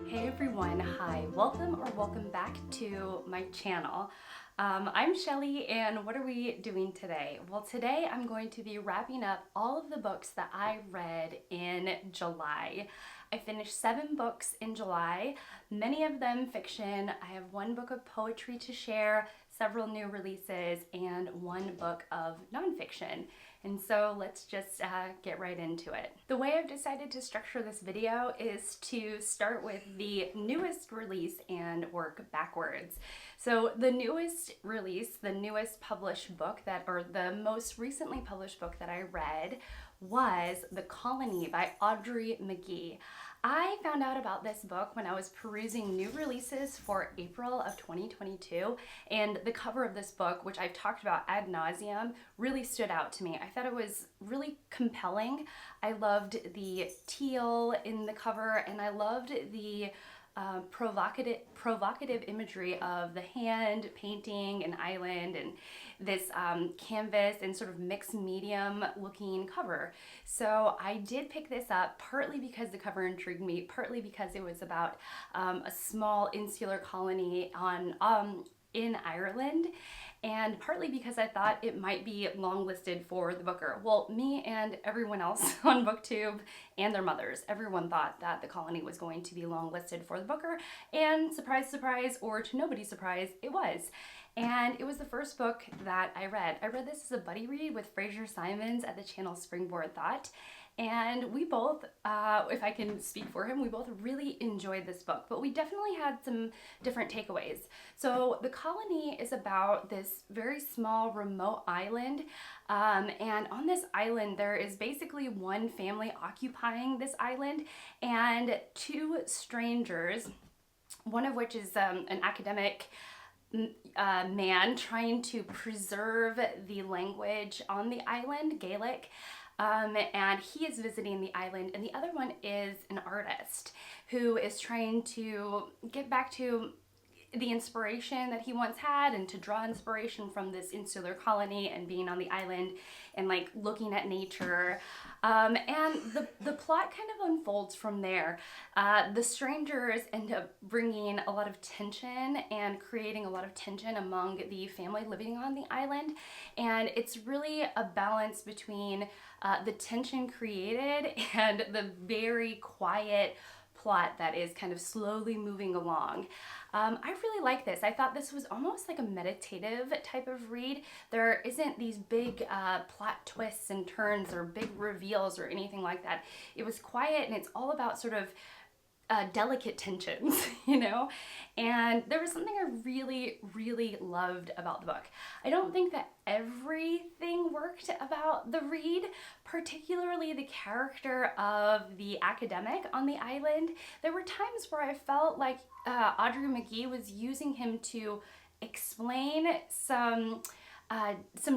Hey everyone, hi, welcome or welcome back to my channel. I'm Shelly, and what are we doing today? Well, today I'm going to be wrapping up all of the books that I read in July. I finished 7 books in July, many of them fiction. I have 1 book of poetry to share, several new releases, and 1 book of nonfiction. And so let's just get right into it. The way I've decided to structure this video is to start with the newest release and work backwards. So the newest release, the newest published book or the most recently published book that I read was The Colony by Audrey Magee. I found out about this book when I was perusing new releases for April of 2022, and the cover of this book, which I've talked about ad nauseum, really stood out to me. I thought it was really compelling. I loved the teal in the cover, and I loved the provocative imagery of the hand painting an island and this canvas and sort of mixed medium looking cover. So I did pick this up partly because the cover intrigued me, partly because it was about a small insular colony in Ireland, and partly because I thought it might be longlisted for the Booker. Well, me and everyone else on Booktube and their mothers, everyone thought that The Colony was going to be longlisted for the Booker, and surprise, surprise, or to nobody's surprise, it was. And it was the first book that I read. I read this as a buddy read with Fraser Simons at the channel Springboard Thought. And we both, if I can speak for him, we both really enjoyed this book, but we definitely had some different takeaways. So The Colony is about this very small remote island, and on this island there is basically one family occupying this island and 2 strangers, one of which is an academic man trying to preserve the language on the island, Gaelic. And he is visiting the island, and the other one is an artist who is trying to get back to the inspiration that he once had and to draw inspiration from this insular colony and being on the island and like looking at nature. And the plot kind of unfolds from there. The strangers end up bringing a lot of tension and creating a lot of tension among the family living on the island. And it's really a balance between the tension created and the very quiet plot that is kind of slowly moving along. I really like this. I thought this was almost like a meditative type of read. There isn't these big plot twists and turns or big reveals or anything like that. It was quiet, and it's all about sort of delicate tensions, you know? And there was something I really, really loved about the book. I don't think that everything worked about the read, particularly the character of the academic on the island. There were times where I felt like Audrey Magee was using him to explain some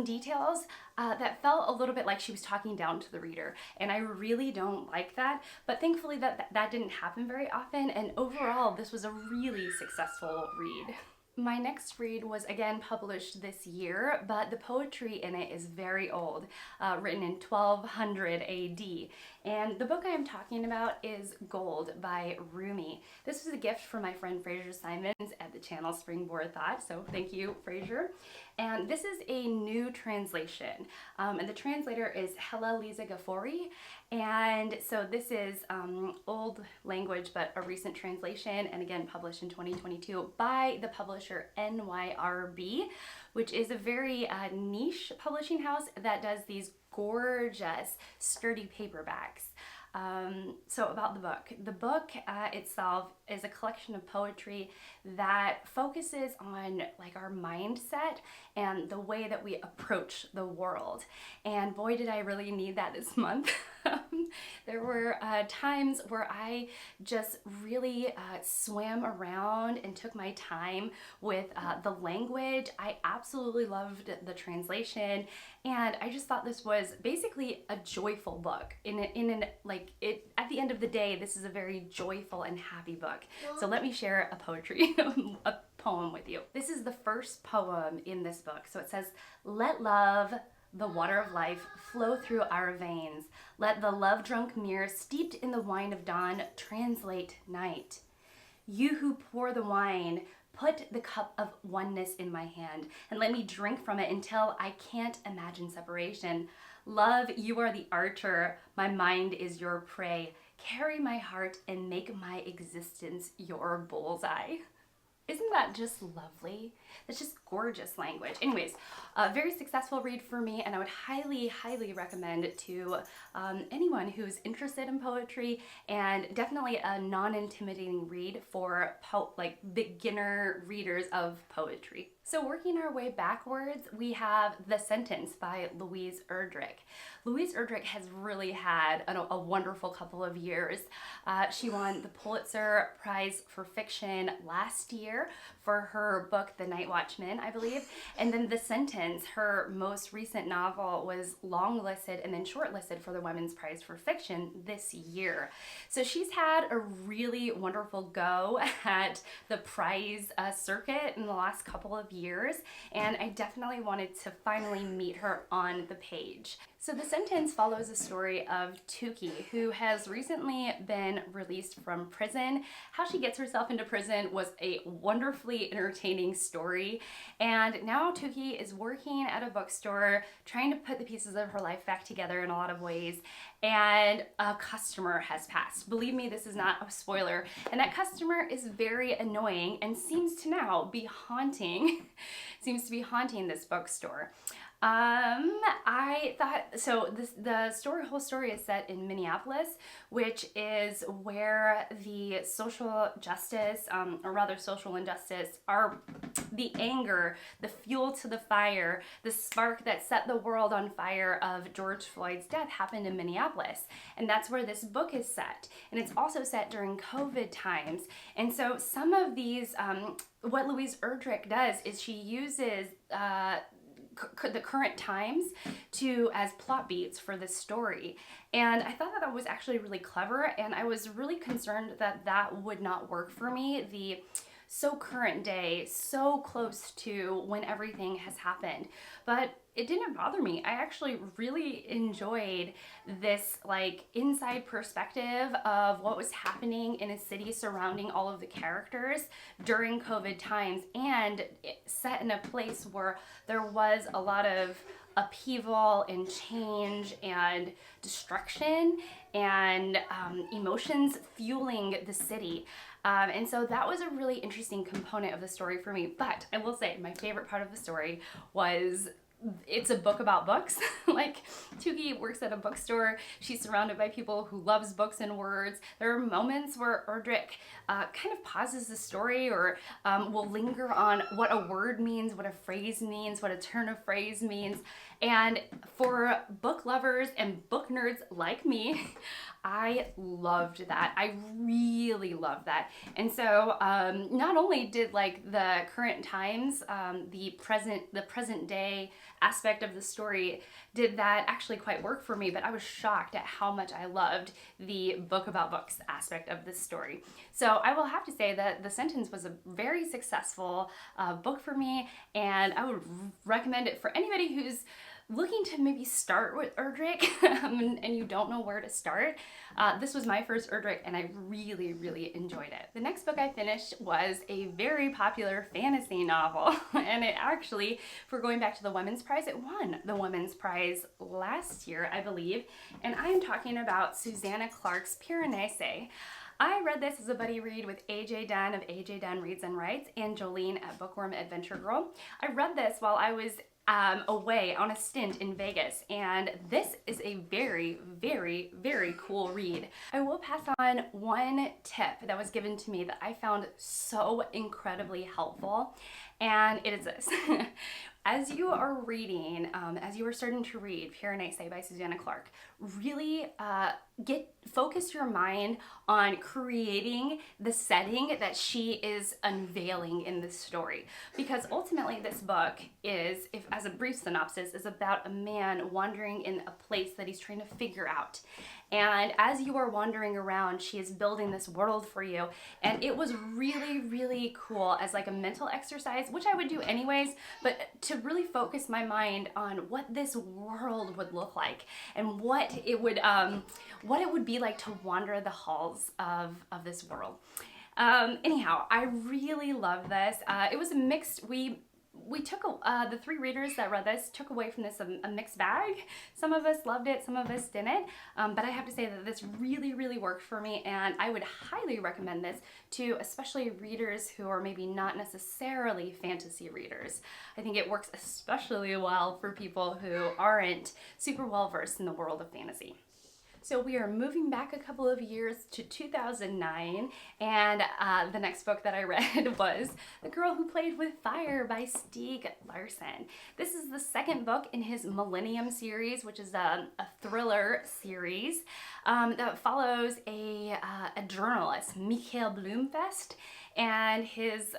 details that felt a little bit like she was talking down to the reader, and I really don't like that, but thankfully that didn't happen very often, and overall this was a really successful read. My next read was again published this year, but the poetry in it is very old, written in 1200 AD. And the book I am talking about is Gold by Rumi. This was a gift from my friend Fraser Simons at the channel Springboard Thought, so thank you, Fraser. And this is a new translation, and the translator is Lisa Ghaffori. And so this is old language, but a recent translation, and again published in 2022 by the publisher NYRB, which is a very niche publishing house that does these gorgeous, sturdy paperbacks. So about the book itself is a collection of poetry that focuses on like our mindset and the way that we approach the world. And boy, did I really need that this month. There were times where I just really swam around and took my time with the language. I absolutely loved the translation, and I just thought this was basically a joyful book. At the end of the day, this is a very joyful and happy book. So let me share a poem with you. This is the first poem in this book. So it says, "Let love, the water of life, flow through our veins. Let the love-drunk mirror steeped in the wine of dawn translate night. You who pour the wine, put the cup of oneness in my hand and let me drink from it until I can't imagine separation. Love, you are the archer. My mind is your prey. Carry my heart and make my existence your bullseye. Isn't that just lovely? That's just gorgeous language. Anyways, a very successful read for me, and I would highly, highly recommend it to anyone who's interested in poetry, and definitely a non-intimidating read for like beginner readers of poetry. So working our way backwards, we have The Sentence by Louise Erdrich. Louise Erdrich has really had a wonderful couple of years. She won the Pulitzer Prize for Fiction last year for her book, The Night Watchman, I believe. And then The Sentence, her most recent novel, was longlisted and then shortlisted for the Women's Prize for Fiction this year. So she's had a really wonderful go at the prize circuit in the last couple of years, and I definitely wanted to finally meet her on the page. So The Sentence follows the story of Tuki, who has recently been released from prison. How she gets herself into prison was a wonderfully entertaining story, and now Tuki is working at a bookstore trying to put the pieces of her life back together in a lot of ways, and a customer has passed. Believe me, this is not a spoiler, and that customer is very annoying and seems to now be haunting this bookstore. I thought, so the whole story is set in Minneapolis, which is where the social justice, or rather social injustice, are the anger, the fuel to the fire, the spark that set the world on fire of George Floyd's death happened in Minneapolis. And that's where this book is set. And it's also set during COVID times. And so some of these, what Louise Erdrich does is she uses, the current times as plot beats for this story, and I thought that was actually really clever, and I was really concerned that would not work for me. The so current day, so close to when everything has happened, but it didn't bother me. I actually really enjoyed this like inside perspective of what was happening in a city surrounding all of the characters during COVID times, and set in a place where there was a lot of upheaval and change and destruction and emotions fueling the city. And so that was a really interesting component of the story for me. But I will say my favorite part of the story was it's a book about books. Like, Tuki works at a bookstore. She's surrounded by people who loves books and words. There are moments where Erdrich kind of pauses the story, or will linger on what a word means, what a phrase means, what a turn of phrase means. And for book lovers and book nerds like me, I loved that. I really loved that. And so not only did like the current times, the present day aspect of the story, did that actually quite work for me, but I was shocked at how much I loved the book about books aspect of this story. So I will have to say that The Sentence was a very successful book for me, and I would recommend it for anybody who's looking to maybe start with Erdrich and you don't know where to start. This was my first Erdrich, and I really, really enjoyed it. The next book I finished was a very popular fantasy novel, and it actually, if we're going back to the Women's Prize, it won the Women's Prize last year, I believe, and I'm talking about Suzanna Clarke's Piranesi. I read this as a buddy read with AJ Dunn of AJ Dunn Reads and Writes and Jolene at Bookworm Adventure Girl. I read this while I was away on a stint in Vegas, and this is a very, very, very cool read. I will pass on one tip that was given to me that I found so incredibly helpful, and it is this. As you are reading, as you are starting to read Piranesi by Suzanna Clarke, really focus your mind on creating the setting that she is unveiling in this story. Because ultimately this book is, if as a brief synopsis, is about a man wandering in a place that he's trying to figure out. And as you are wandering around, she is building this world for you. And it was really, really cool as like a mental exercise, which I would do anyways, but to really focus my mind on what this world would look like and what it would be like to wander the halls of this world. Anyhow, I really love this. It was a mixed, we took, the three readers that read this took away from this a mixed bag. Some of us loved it, some of us didn't, but I have to say that this really, really worked for me, and I would highly recommend this to especially readers who are maybe not necessarily fantasy readers. I think it works especially well for people who aren't super well versed in the world of fantasy. So we are moving back a couple of years to 2009, and the next book that I read was The Girl Who Played with Fire by Stieg Larsson. This is the second book in his Millennium series, which is a thriller series that follows a journalist, Michael Bloomfest, and his,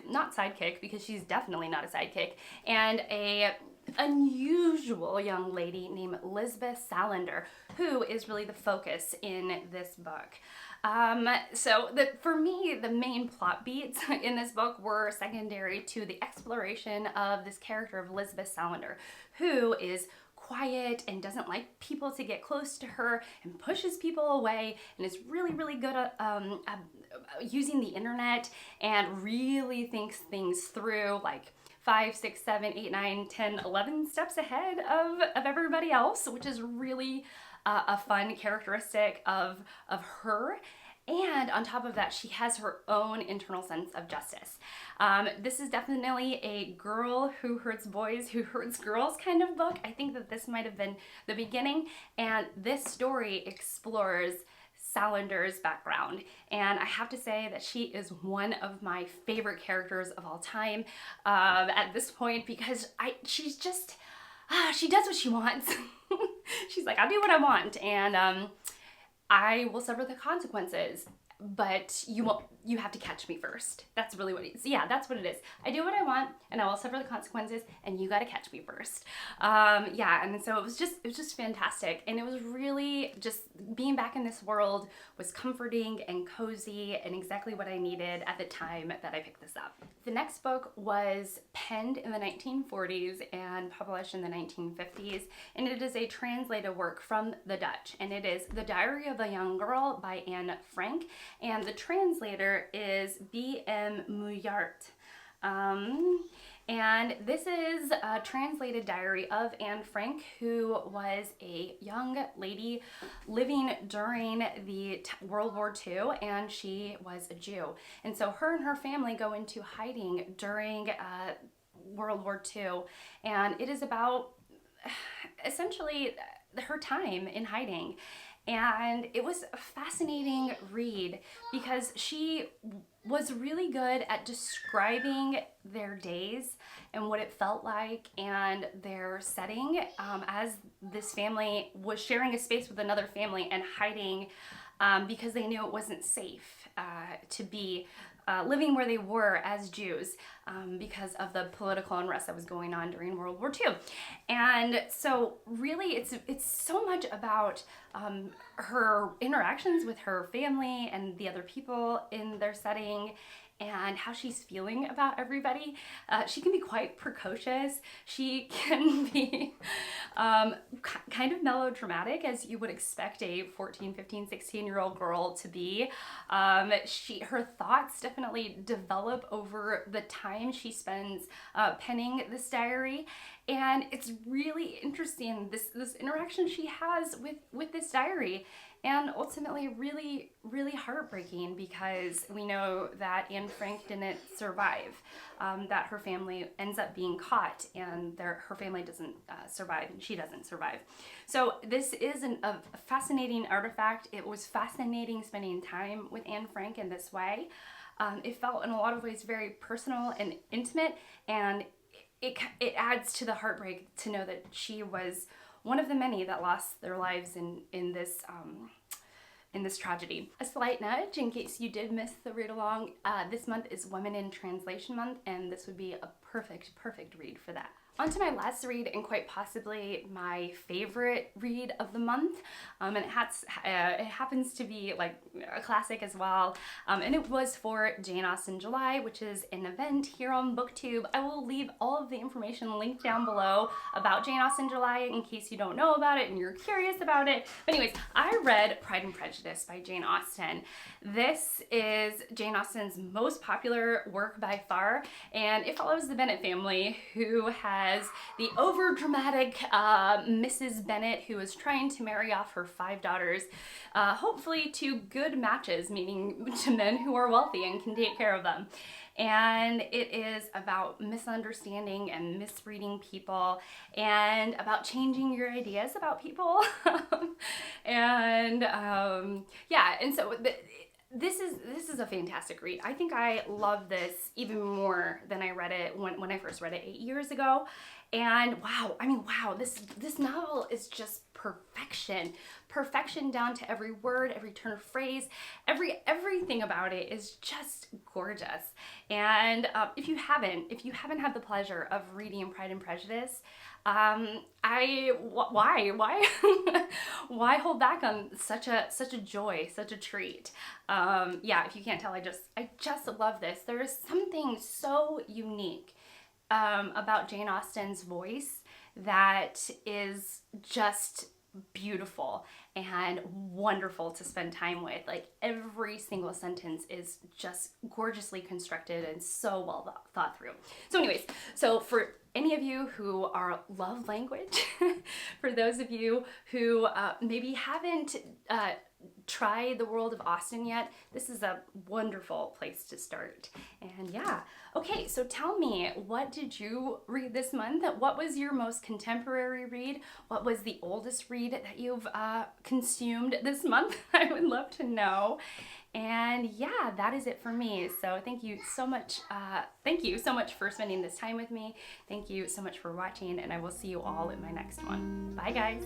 not sidekick, because she's definitely not a sidekick, and a unusual young lady named Lisbeth Salander, who is really the focus in this book. For me, the main plot beats in this book were secondary to the exploration of this character of Lisbeth Salander, who is quiet and doesn't like people to get close to her and pushes people away, and is really, really good at using the internet and really thinks things through, like 5, 6, 7, 8, 9, 10, 11 steps ahead of everybody else, which is really a fun characteristic of her. And on top of that, she has her own internal sense of justice. This is definitely a girl who hurts boys, who hurts girls kind of book. I think that this might have been the beginning, and this story explores Salander's background, and I have to say that she is one of my favorite characters of all time at this point, because she's just, she does what she wants. She's like, I'll do what I want, and I will suffer the consequences, but you have to catch me first. That's really what it is. Yeah, that's what it is. I do what I want, and I will suffer the consequences, and you gotta catch me first. And so it was just fantastic, and it was really just being back in this world was comforting and cozy and exactly what I needed at the time that I picked this up. The next book was penned in the 1940s and published in the 1950s, and it is a translated work from the Dutch, and it is The Diary of a Young Girl by Anne Frank, and the translator is B.M. Muyart. And this is a translated diary of Anne Frank, who was a young lady living during the World War II, and she was a Jew. And so her and her family go into hiding during World War II, and it is about essentially her time in hiding. And it was a fascinating read because she was really good at describing their days and what it felt like and their setting as this family was sharing a space with another family and hiding because they knew it wasn't safe to be living where they were as Jews because of the political unrest that was going on during World War II. And so really it's so much about her interactions with her family and the other people in their setting and how she's feeling about everybody. She can be quite precocious. She can be kind of melodramatic, as you would expect a 14, 15, 16-year-old girl to be. Her thoughts definitely develop over the time she spends penning this diary. And it's really interesting, this interaction she has with this diary. And ultimately really, really heartbreaking, because we know that Anne Frank didn't survive, that her family ends up being caught, and her family doesn't survive, and she doesn't survive. So this is a fascinating artifact. It was fascinating spending time with Anne Frank in this way. It felt in a lot of ways very personal and intimate, and it adds to the heartbreak to know that she was one of the many that lost their lives in this tragedy. A slight nudge in case you did miss the read along, this month is Women in Translation Month, and this would be a perfect read for that. On to my last read, and quite possibly my favorite read of the month, and it happens to be like a classic as well, and it was for Jane Austen July, which is an event here on Booktube. I will leave all of the information linked down below about Jane Austen July in case you don't know about it and you're curious about it. But anyways, I read Pride and Prejudice by Jane Austen. This is Jane Austen's most popular work by far, and it follows the Bennet family, who has the overdramatic Mrs. Bennet, who is trying to marry off her 5 daughters, hopefully to good matches, meaning to men who are wealthy and can take care of them. And it is about misunderstanding and misreading people, and about changing your ideas about people. And yeah, and so this is a fantastic read. I think I love this even more than I read it when I first read it 8 years ago. And wow, I mean, wow, this novel is just perfection. Perfection down to every word, every turn of phrase, everything about it is just gorgeous. And if you haven't had the pleasure of reading Pride and Prejudice, why why hold back on such a joy, such a treat? Yeah, if you can't tell, I just love this. There is something so unique about Jane Austen's voice that is just beautiful and wonderful to spend time with. Like, every single sentence is just gorgeously constructed and so well thought through. So anyways, so for any of you who are love language, for those of you who maybe haven't tried the world of Austen yet, this is a wonderful place to start. And yeah, okay, so tell me, what did you read this month? What was your most contemporary read? What was the oldest read that you've consumed this month? I would love to know. And yeah, that is it for me. So thank you so much. Thank you so much for spending this time with me. Thank you so much for watching, and I will see you all in my next one. Bye, guys.